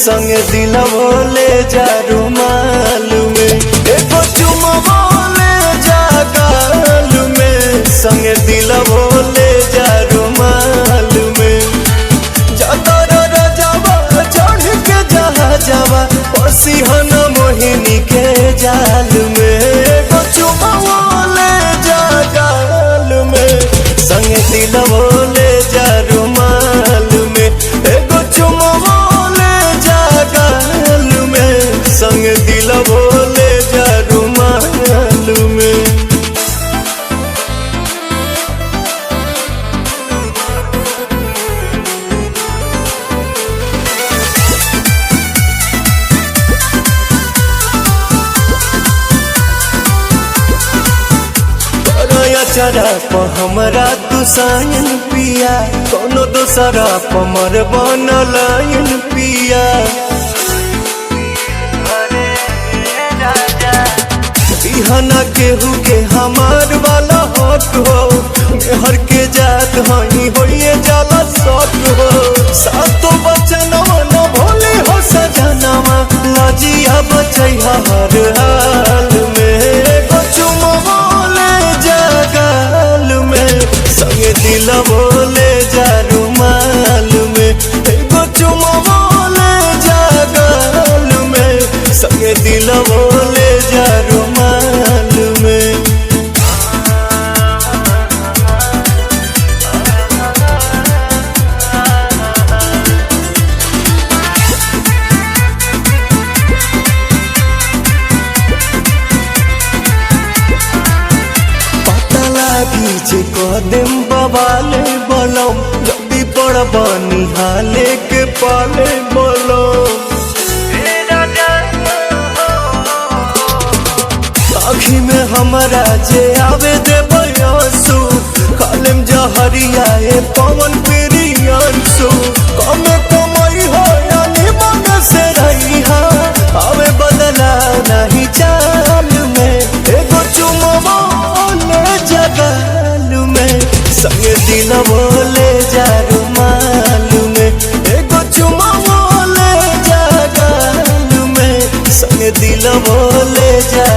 संगे दिलवो ले जा रुमाल में, एगो चुमवो ले जा गाल में, संगे दिलवो ले जा रुमाल में। जातर रजावा चढ़ के जहा जावा पसीहन मोहिनी के जाल में, एगो चुमवो ले जा गाल में, संगे दिलवो ले जा रुमाल में, एगो चुमवो ले जा गाल में, संगे दिलवो ले जा रुमाल में। चरा प हमरा तू सायन पिया, कोनो दोसरा प मर बनलायन पिया। बिहाना केहू के हमार वाला हक हो, हर के जात हई होइए जाला शौक हो। सातो बचनवा न भोली हो सजनवा, लजिया बचैहा हर हाल में, एगो चुमवो ले जा गाल में, संगे दिलवो ले जा रुमाल में, एगो चुमवो ले जा गाल में, संगे दिलवो ले जा रुमाल में। पीछे कदम बवाले बलम, जल्दी पड़ बनी हाले के पाले बलम। आँखी में हमारा जे आवे दे बयासु, कालम जहरिया ए पवन प्रियांशु। कम कमाई हो यानी मन से रही हा, आवे बदला नहीं चाल में, एगो चुमवो ले जा गाल में, संगे दिलवो ले जा रुमाल में, एगो चुमवो ले जा गाल में, संगे दिलवो ले जा।